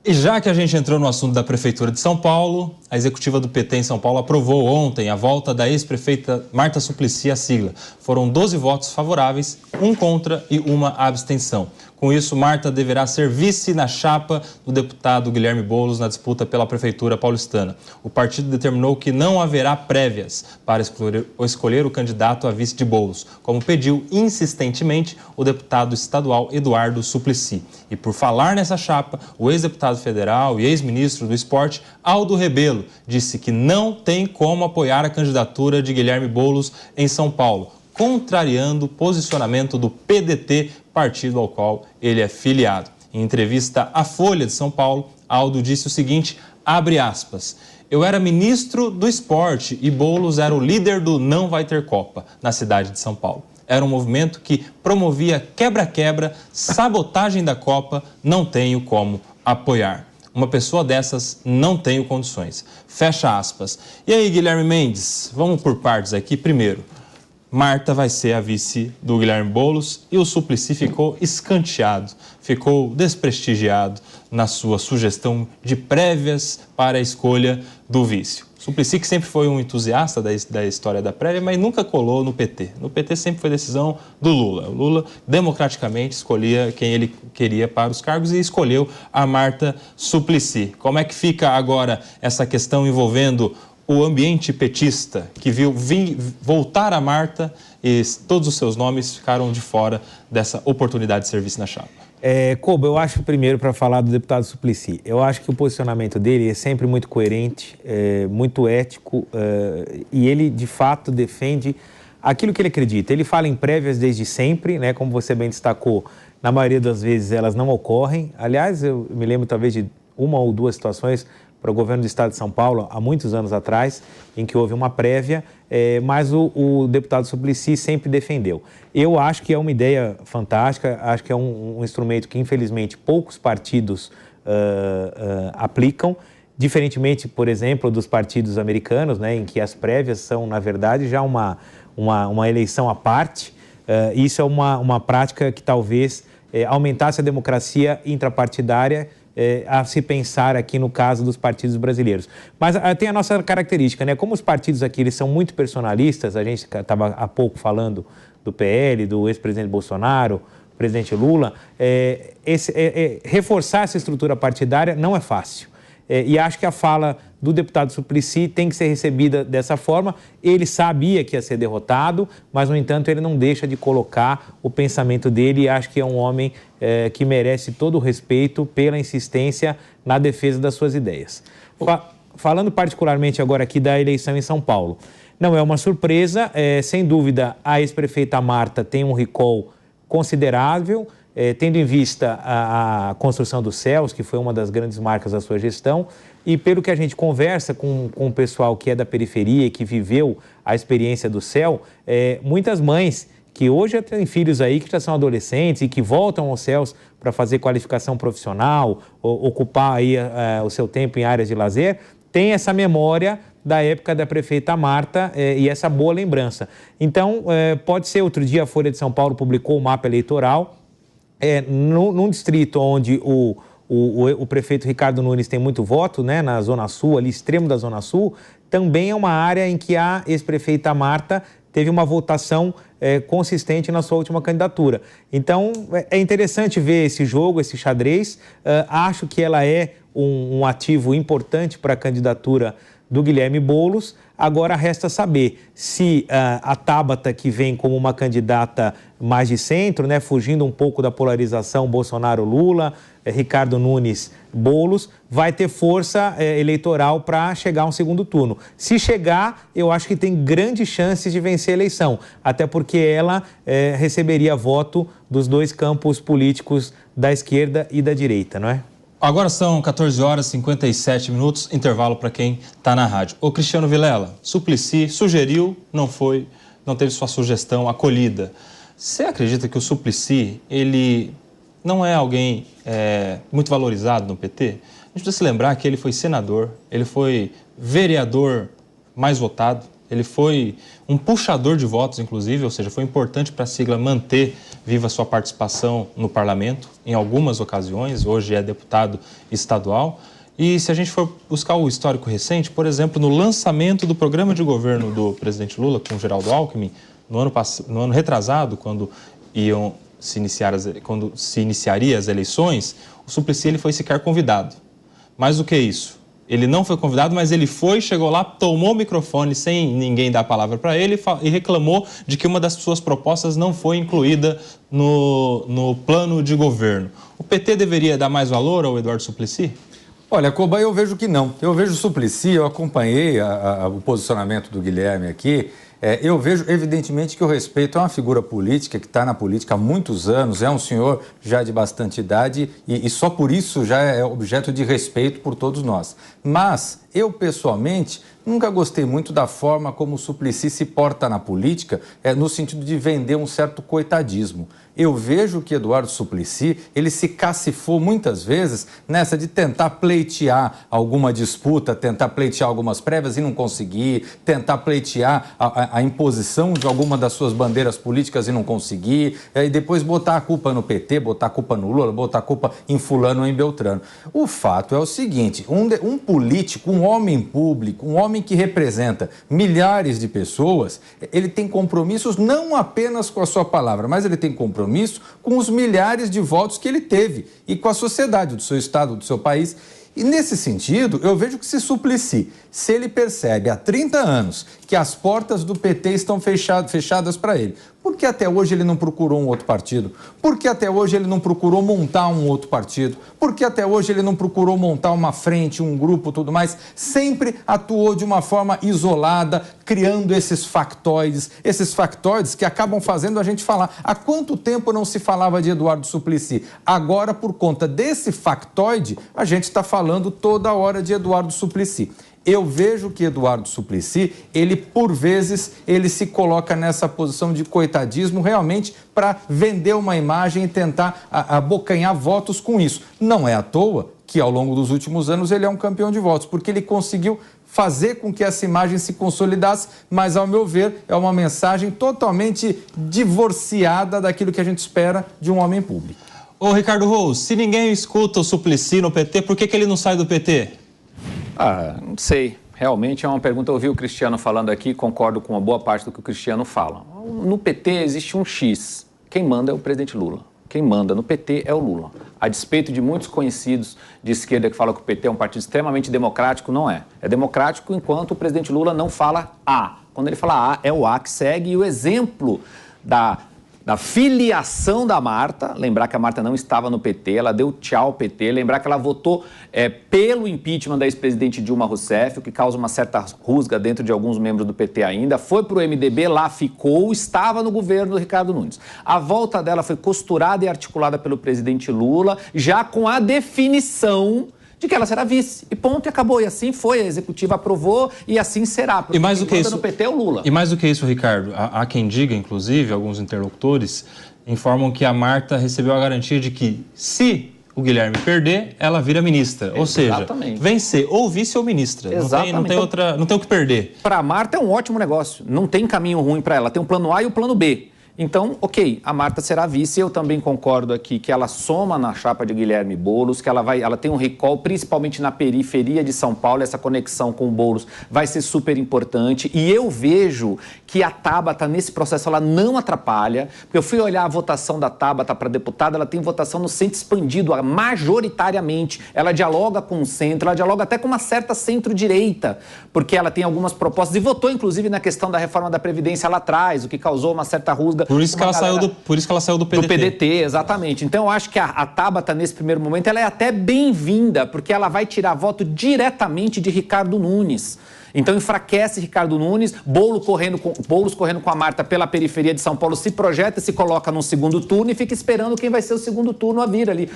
E já que a gente entrou no assunto da Prefeitura de São Paulo, a executiva do PT em São Paulo aprovou ontem a volta da ex-prefeita Marta Suplicy à sigla. Foram 12 votos favoráveis, 1 contra e 1 abstenção. Com isso, Marta deverá ser vice na chapa do deputado Guilherme Boulos na disputa pela Prefeitura paulistana. O partido determinou que não haverá prévias para escolher o candidato a vice de Boulos, como pediu insistentemente o deputado estadual Eduardo Suplicy. E por falar nessa chapa, o ex-deputado federal e ex-ministro do Esporte, Aldo Rebelo, disse que não tem como apoiar a candidatura de Guilherme Boulos em São Paulo, contrariando o posicionamento do PDT, partido ao qual ele é filiado. Em entrevista à Folha de São Paulo, Aldo disse o seguinte, abre aspas, eu era ministro do Esporte e Boulos era o líder do Não Vai Ter Copa, na cidade de São Paulo. Era um movimento que promovia quebra-quebra, sabotagem da Copa, não tenho como apoiar. Uma pessoa dessas não tenho condições. Fecha aspas. E aí, Guilherme Mendes, vamos por partes aqui. Primeiro, Marta vai ser a vice do Guilherme Boulos e o Suplicy ficou escanteado, ficou desprestigiado na sua sugestão de prévias para a escolha do vice. Suplicy que sempre foi um entusiasta da história da prévia, mas nunca colou no PT. No PT sempre foi decisão do Lula. O Lula democraticamente escolhia quem ele queria para os cargos e escolheu a Marta Suplicy. Como é que fica agora essa questão envolvendo o ambiente petista, que viu voltar a Marta e todos os seus nomes ficaram de fora dessa oportunidade de serviço na chapa? Koba, eu acho, primeiro, para falar do deputado Suplicy, eu acho que o posicionamento dele é sempre muito coerente, muito ético, e ele, de fato, defende aquilo que ele acredita. Ele fala em prévias desde sempre, né, como você bem destacou, na maioria das vezes elas não ocorrem. Aliás, eu me lembro talvez de 1 ou 2 situações para o governo do estado de São Paulo, há muitos anos atrás, em que houve uma prévia, mas o deputado Suplicy sempre defendeu. Eu acho que é uma ideia fantástica, acho que é um instrumento que, infelizmente, poucos partidos aplicam, diferentemente, por exemplo, dos partidos americanos, né, em que as prévias são, na verdade, já uma eleição à parte. Isso é uma prática que talvez aumentasse a democracia intrapartidária, a se pensar aqui no caso dos partidos brasileiros. Mas tem a nossa característica, né? Como os partidos aqui eles são muito personalistas, a gente estava há pouco falando do PL, do ex-presidente Bolsonaro, presidente Lula, reforçar essa estrutura partidária não é fácil. E acho que a fala do deputado Suplicy tem que ser recebida dessa forma. Ele sabia que ia ser derrotado, mas, no entanto, ele não deixa de colocar o pensamento dele e acho que é um homem que merece todo o respeito pela insistência na defesa das suas ideias. Falando particularmente agora aqui da eleição em São Paulo, não é uma surpresa, sem dúvida a ex-prefeita Marta tem um recall considerável, tendo em vista a construção dos céus, que foi uma das grandes marcas da sua gestão, e pelo que a gente conversa com o pessoal que é da periferia e que viveu a experiência do céu, muitas mães que hoje já têm filhos aí que já são adolescentes e que voltam aos céus para fazer qualificação profissional, ocupar aí o seu tempo em áreas de lazer, têm essa memória da época da prefeita Marta e essa boa lembrança. Então, pode ser, outro dia a Folha de São Paulo publicou o mapa eleitoral, num distrito onde o prefeito Ricardo Nunes tem muito voto, né, na Zona Sul, ali extremo da Zona Sul, também é uma área em que a ex-prefeita Marta teve uma votação consistente na sua última candidatura. Então, é interessante ver esse jogo, esse xadrez. Acho que ela é um ativo importante para a candidatura do Guilherme Boulos. Agora resta saber se a Tabata, que vem como uma candidata mais de centro, né, fugindo um pouco da polarização Bolsonaro-Lula, Ricardo Nunes-Boulos, vai ter força eleitoral para chegar a um segundo turno. Se chegar, eu acho que tem grandes chances de vencer a eleição, até porque ela receberia voto dos dois campos políticos da esquerda e da direita, não é? Agora são 14 horas e 57 minutos, intervalo para quem está na rádio. Ô Cristiano Vilela, Suplicy sugeriu, não teve sua sugestão acolhida. Você acredita que o Suplicy, ele não é alguém muito valorizado no PT? A gente precisa se lembrar que ele foi senador, ele foi vereador mais votado ele foi um puxador de votos, inclusive, ou seja, foi importante para a sigla manter viva sua participação no parlamento, em algumas ocasiões, hoje é deputado estadual. E se a gente for buscar o histórico recente, por exemplo, no lançamento do programa de governo do presidente Lula com Geraldo Alckmin, no ano retrasado, quando se iniciaria as eleições, o Suplicy ele foi sequer convidado. Mais do que isso, ele não foi convidado, mas ele foi, chegou lá, tomou o microfone sem ninguém dar a palavra para ele e reclamou de que uma das suas propostas não foi incluída no plano de governo. O PT deveria dar mais valor ao Eduardo Suplicy? Olha, Coba, eu vejo que não. Eu vejo o Suplicy, eu acompanhei o posicionamento do Guilherme aqui. Eu vejo, evidentemente, que o respeito é uma figura política que está na política há muitos anos, é um senhor já de bastante idade e só por isso já é objeto de respeito por todos nós. Mas eu, pessoalmente, nunca gostei muito da forma como o Suplicy se porta na política, no sentido de vender um certo coitadismo. Eu vejo que Eduardo Suplicy, ele se cacifou muitas vezes nessa de tentar pleitear alguma disputa, tentar pleitear algumas prévias e não conseguir, tentar pleitear a imposição de alguma das suas bandeiras políticas e não conseguir, e depois botar a culpa no PT, botar a culpa no Lula, botar a culpa em fulano ou em Beltrano. O fato é o seguinte, um político, um homem público, um homem que representa milhares de pessoas, ele tem compromissos não apenas com a sua palavra, mas ele tem compromisso com os milhares de votos que ele teve e com a sociedade do seu estado, do seu país. E nesse sentido, eu vejo que Suplicy, se ele percebe há 30 anos que as portas do PT estão fechadas para ele, por que até hoje ele não procurou um outro partido? Por que até hoje ele não procurou montar um outro partido? Por que até hoje ele não procurou montar uma frente, um grupo, tudo mais? Sempre atuou de uma forma isolada, criando esses factoides que acabam fazendo a gente falar. Há quanto tempo não se falava de Eduardo Suplicy? Agora, por conta desse factoide, a gente está falando toda hora de Eduardo Suplicy. Eu vejo que Eduardo Suplicy, ele por vezes, ele se coloca nessa posição de coitadismo realmente para vender uma imagem e tentar abocanhar votos com isso. Não é à toa que ao longo dos últimos anos ele é um campeão de votos, porque ele conseguiu fazer com que essa imagem se consolidasse, mas ao meu ver é uma mensagem totalmente divorciada daquilo que a gente espera de um homem público. Ô Ricardo Rose, se ninguém escuta o Suplicy no PT, por que ele não sai do PT? Não sei. Realmente é uma pergunta. Eu ouvi o Cristiano falando aqui, concordo com uma boa parte do que o Cristiano fala. No PT existe um X. Quem manda é o presidente Lula. Quem manda no PT é o Lula. A despeito de muitos conhecidos de esquerda que falam que o PT é um partido extremamente democrático, não é. É democrático enquanto o presidente Lula não fala A. Quando ele fala A, é o A que segue. E o exemplo da filiação da Marta, lembrar que a Marta não estava no PT, ela deu tchau ao PT, lembrar que ela votou pelo impeachment da ex-presidente Dilma Rousseff, o que causa uma certa rusga dentro de alguns membros do PT ainda, foi para o MDB, lá ficou, estava no governo do Ricardo Nunes. A volta dela foi costurada e articulada pelo presidente Lula, já com a definição de que ela será vice. E ponto, e acabou. E assim foi, a executiva aprovou e assim será. E mais do que isso, no PT é o Lula. E mais do que isso, Ricardo, há quem diga, inclusive, alguns interlocutores informam que a Marta recebeu a garantia de que, se o Guilherme perder, ela vira ministra. Ou seja, vencer ou vice ou ministra. Não tem o que perder. Para a Marta é um ótimo negócio. Não tem caminho ruim para ela. Tem o plano A e o plano B. Então, ok, a Marta será vice. Eu também concordo aqui que ela soma na chapa de Guilherme Boulos, que ela tem um recall, principalmente na periferia de São Paulo. Essa conexão com o Boulos vai ser super importante. E eu vejo que a Tabata, nesse processo, ela não atrapalha. Porque eu fui olhar a votação da Tabata para deputada, ela tem votação no centro expandido, majoritariamente. Ela dialoga com o centro, ela dialoga até com uma certa centro-direita, porque ela tem algumas propostas. E votou, inclusive, na questão da reforma da Previdência lá atrás, o que causou uma certa rusga. Por isso que ela saiu do PDT. Do PDT, exatamente. Então, eu acho que a Tabata, nesse primeiro momento, ela é até bem-vinda, porque ela vai tirar voto diretamente de Ricardo Nunes. Então, enfraquece Ricardo Nunes, Boulos correndo com a Marta pela periferia de São Paulo, se projeta, se coloca num segundo turno e fica esperando quem vai ser o segundo turno a vir ali.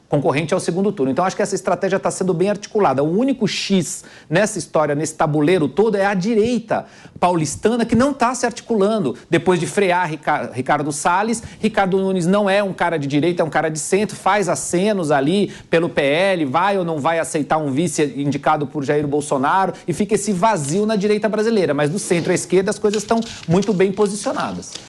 concorrente ao segundo turno. Então, acho que essa estratégia está sendo bem articulada. O único X nessa história, nesse tabuleiro todo, é a direita paulistana que não está se articulando. Depois de frear Ricardo Salles, Ricardo Nunes não é um cara de direita, é um cara de centro, faz acenos ali pelo PL, vai ou não vai aceitar um vice indicado por Jair Bolsonaro, e fica esse vazio na direita brasileira. Mas do centro à esquerda as coisas estão muito bem posicionadas.